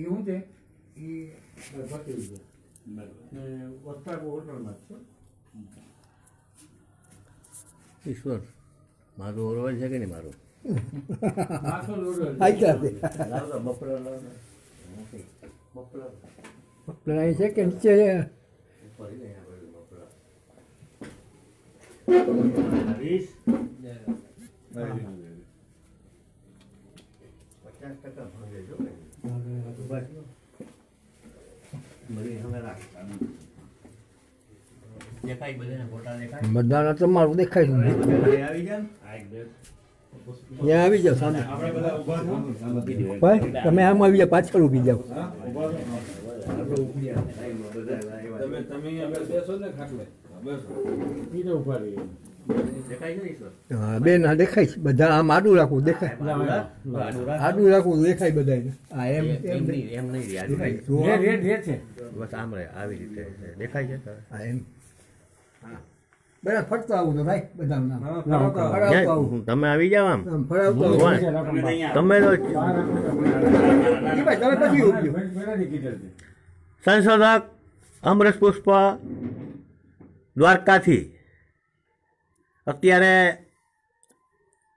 એ શું છે એ પતી ગયો ને વસ્તાકો હોટલમાં જ છે. ઈશ્વર મારું ઓરવાજ છે કે નહીં મારું માથો લોડો પેલા છે કે નીચે છે બધાના તમારું દેખાય છે ત્યાં આવી જાઓ સામે ભાઈ તમે આમ આવી જાઓ પાછળ ઊભી જાઓ હા બેન હા દેખાય છે બધા આમ આડું રાખવું દેખાય આડું રાખવું દેખાય બધા હા એમ એમ છે બસ આમ રહે આવી રીતે દેખાય છે હા એમ બધા ફરતો આવું તો ભાઈ બધા તમે આવી જાઓ આમ ફરાવતો તમે તો તમે પછી ઉભજો સંશોધક અમરેશ પુષ્પ દ્વારકાથી અત્યારે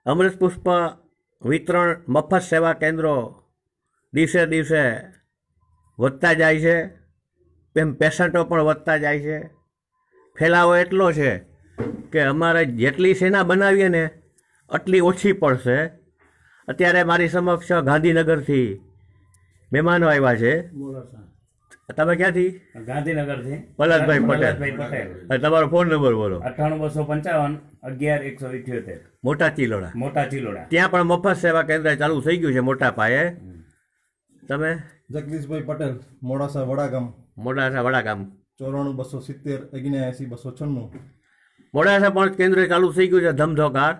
અમરેશ પુષ્પ વિતરણ મફત સેવા કેન્દ્રો દિવસે દિવસે વધતા જાય છે એમ પેશન્ટો પણ વધતા જાય છે ફેલાવો એટલો છે કે અમારે જેટલી સેના બનાવીએ ને આટલી ઓછી પડશે અત્યારે મારી સમક્ષ ગાંધીનગરથી મહેમાનો આવ્યા છે તમે ક્યાંથી ગાંધીનગરથી પલકભાઈ પટેલ તમારો ફોન નંબર બોલો 98551178 મોટા ચિલોડા મોટા ચિલોડા ત્યાં પણ મફત સેવા કેન્દ્ર ચાલુ થઈ ગયું છે મોટા પાયે તમે જગદીશભાઈ પટેલ મોડાસા વડાગામ મોડાસા વડાગામ 94 270 79 મોડાસા પણ કેન્દ્ર ચાલુ થઈ ગયું છે ધમધોકાર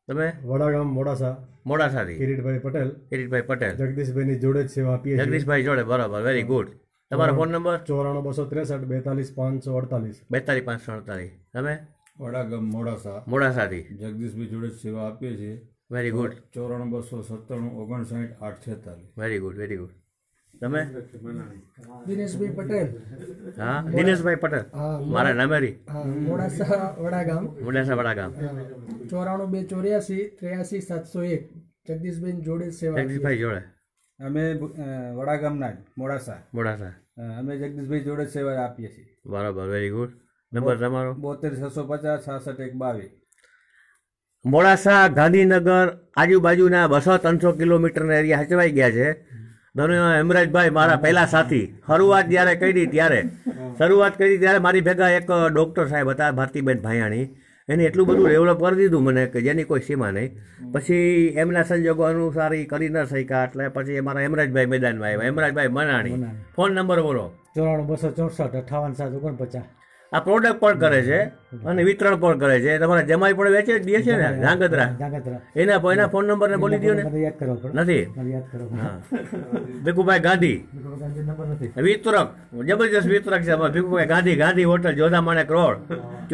તમે વડાગામ મોડાસા મોડાસાથી કિરીટભાઈ પટેલ કિરીટભાઈ પટેલ જગદીશભાઈની જોડે જ સેવા આપીએ છીએ જગદીશભાઈ જોડે બરાબર વેરી ગુડ તમારો ફોન નંબર 94 263 42 548 તમે વડાગામ મોડાસા મોડાસાથી જગદીશભાઈ જોડે જ સેવા આપીએ છીએ very good 94 297 59 very good very good તમે દિનેશભાઈ પટેલ હા દિનેશભાઈ પટેલ મારા નામેરી મોડાસા વડાગામ મોડાસા વડાગામ 94 284 83 701 જગદીશભાઈ જોડે સેવા જગદીશભાઈ જોડે અમે વડાગામના જ મોડાસા મોડાસા અમે જગદીશભાઈ જોડે સેવા આપીએ છીએ બરાબર વેરી ગુડ નંબર તમારો 72 650 66 122 મોડાસા ગાંધીનગર આજુબાજુના 200-300 કિલોમીટરના એરિયા હચવાઈ ગયા છે હેમરાજભાઈ મારા પહેલા સાથી શરૂઆત જ્યારે કરી ત્યારે મારી ભેગા એક ડૉક્ટર સાહેબ હતા ભારતીબેન ભાયાણી એને એટલું બધું ડેવલપ કરી દીધું મને કે જેની કોઈ સીમા નહીં પછી એમના સંજોગો અનુસાર એ કરી ન શક્યા એટલે પછી અમારા હેમરાજભાઈ મેદાનમાં આવ્યા હેમરાજભાઈ મનાણી ફોન નંબર બોલો 94 264 58 749 આ પ્રોડક્ટ પણ કરે છે અને વિતરણ પણ કરે છે તમારા જમાઈ પણ વેચે દે છે ને ધાંગધ્રા એના ફોન નંબર ને બોલી દો ને નથી હા ભીખુભાઈ ગાંધી વિતરક જબરજસ્ત વિતરક છે ભીખુભાઈ ગાંધી ગાંધી હોટલ જોધામાણેક રોડ 94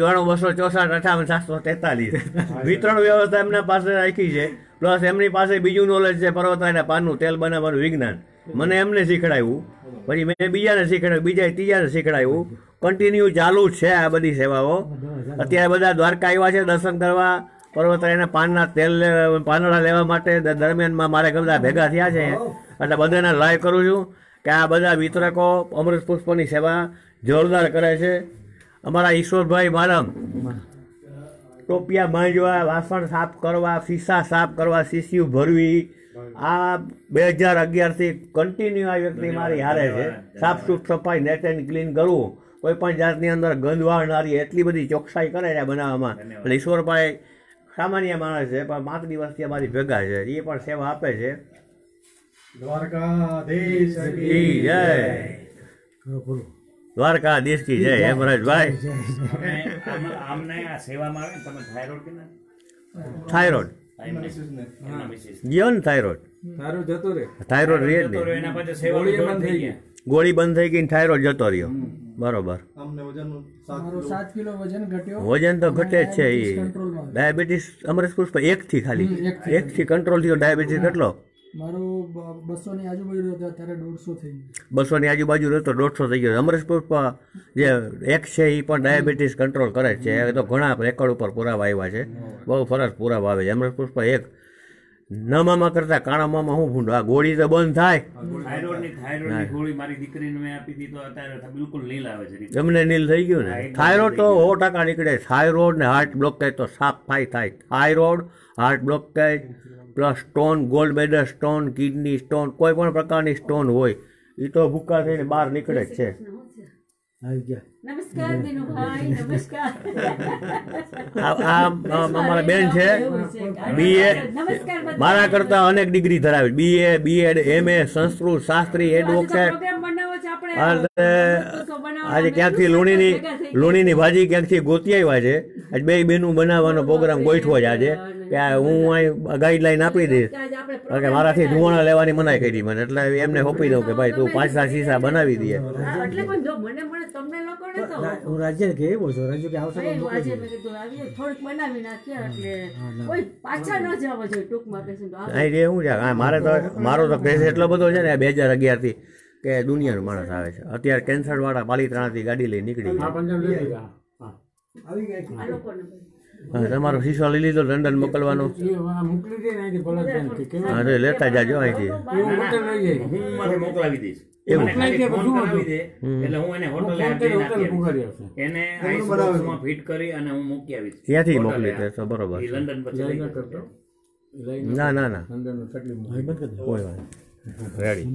258 58 743 વિતરણ વ્યવસ્થા એમના પાસે રાખી છે પ્લસ એમની પાસે બીજું નોલેજ છે પર્વતરાયના પાનનું તેલ બનાવવાનું વિજ્ઞાન મને એમને શીખડાવ્યું પછી મેં બીજાને શીખડાવ્યું બીજાએ ત્રીજાને શીખડાવ્યું કન્ટિન્યુ ચાલુ જ છે આ બધી સેવાઓ અત્યારે બધા દ્વારકા આવ્યા છે દર્શન કરવા પર્વતરાયના પાનના તેલ પાંદડા લેવા માટે દરમિયાનમાં મારે બધા ભેગા થયા છે એટલે બધાને લાઈવ કરું છું કે આ બધા વિતરકો અમૃત પુષ્પની સેવા જોરદાર કરે છે અમારા ઈશ્વરભાઈ મારમ ટોપિયા માંજવા વાસણ સાફ કરવા શીશા સાફ કરવા શીશીઓ ભરવી આ 2011થી કન્ટિન્યુ આ વ્યક્તિ મારી હારે છે સાફ સફાઈ નેટ એન્ડ ક્લીન કરવું કોઈ પણ જાતની અંદર ગંધ વાળનારી એટલી બધી ચોકસાઈ કરે છે બનાવવામાં એટલે ઈશ્વરભાઈ સામાન્ય માણસ છે પણ 5 દિવસથી અમારી ભેગા છે એ પણ સેવા આપે છે દ્વારકાધીશ કી જય દ્વારકાધીશ કી જય હેમરાજભાઈ આમને આ સેવામાં આવે તમે થાઇરોઇડ કે ના થાઇરોઇડ જીવન થાઇરોઇડ જતો રે થાઇરોઇડ રહે જ તો નહીં એના પછી સેવા બંધ થઈ ગયા ગોળી બંધ થઈ ગઈ થાઇરોઇડ જતો રહ્યો બરોબર અમને વજન મારો 7 કિલો વજન ઘટ્યો વજન તો ઘટે જ છે એ કંટ્રોલમાં ડાયાબિટીસ અમરેશ પુષ્પ 1 થી ખાલી 1 થી કંટ્રોલ થયો ડાયાબિટીસ કેટલો મારો 200 ની આજુબાજુ રહ્યો ત્યારે 150 થઈ ગયું. 200 ની આજુબાજુ રહ્યો તો 150 થઈ ગયો. અમરેશ પુષ્પ જે એક છે એ પણ ડાયાબિટીસ કંટ્રોલ કરે છે. એ તો ઘણા રેકોર્ડ ઉપર પુરાવા આવ્યા છે, બહુ સરસ પુરાવા આવે છે. અમરેશ પુષ્પ એક ન મામા કરતા કાણા મામા હું ભૂંડો. આ ગોળી તો બંધ થાય. થાઇરોઇડની ગોળી મારી દીકરીને મેં આપી હતી તો અત્યારે બિલકુલ નીલ આવે છે. એમને નીલ થઈ ગયું ને. થાઇરોઇડ તો 100% નીકળે. થાઇરોઇડ ને હાર્ટ બ્લોકેજ તો સાફ થાય. Thyroid, heart blockage plus stone, gall bladder stone, kidney stone, કોઈ પણ પ્રકારની સ્ટોન હોય એ તો ભૂકા થઈને બહાર નીકળે જ છે. આવી ગયા. નમસ્કાર દિનુભાઈ, નમસ્કાર. આ અમારા બેન છે, BA મારા કરતા અનેક ડિગ્રી ધરાવે. BA, BEd, MA, Sanskrit, Shastri, advocate. આજે ક્યાંકથી લુણીની ભાજી ક્યાંકથી ગોતી આવ્યા છે. આજ બે બેનું બનાવવાનો પ્રોગ્રામ ગોઠવો છે આજે. કે હું અહીં ગાઈડલાઈન આપી દઈશ કારણ કે મારાથી ધુવાણા લેવાની મનાઈ કરી મને, એટલે એમને સોંપી દઉં કે ભાઈ તું 5-7 શીશા બનાવી દે. એટલે પણ જો મને તમને લોકોને તો હું રાજ્યને કે એવો છું, રાજ્ય કે આવશે તો મોકલી આજે દઉં. મેં કીધું આવી થોડુંક બનાવી નાખ્યા એટલે કોઈ પાછા ન જવા જોઈએ ટૂંકમાં કહેશું તો અહીં જે શું છે મારો તો ક્રેઝ એટલો બધો છે ને 2011 થી કે દુનિયાનો માણસ આવે છે. અત્યારે કેન્સરવાળા પાલીતાણાથી ગાડી લઈ નીકળી ગયા. આવી ગયા છે. આ લોકોને તમારો શીશો લઈ લીધો લંડન મોકલવાનો. મોકલી દે ને અહીંથી ભલે કે કેવા હા તો લેતા જાજો અહીંથી. એવું હોટલ લઈ જાય. હું મારે મોકલાવી દઈશ. એવું. મને ખાલી ફોન કરાવી દે એટલે હું એને હોટલે ફોન કરી હોટલ પુગારી આવશે. એને આઈસબોક્સમાં ફિટ કરી અને હું મૂકી આવીશ. ત્યાંથી મોકલી દે તો બરોબર એ છે. લંડન પછી લઈ લઈને જશે. કરતો ના અંદરનું તકલીફ કોઈ વાત રેડી.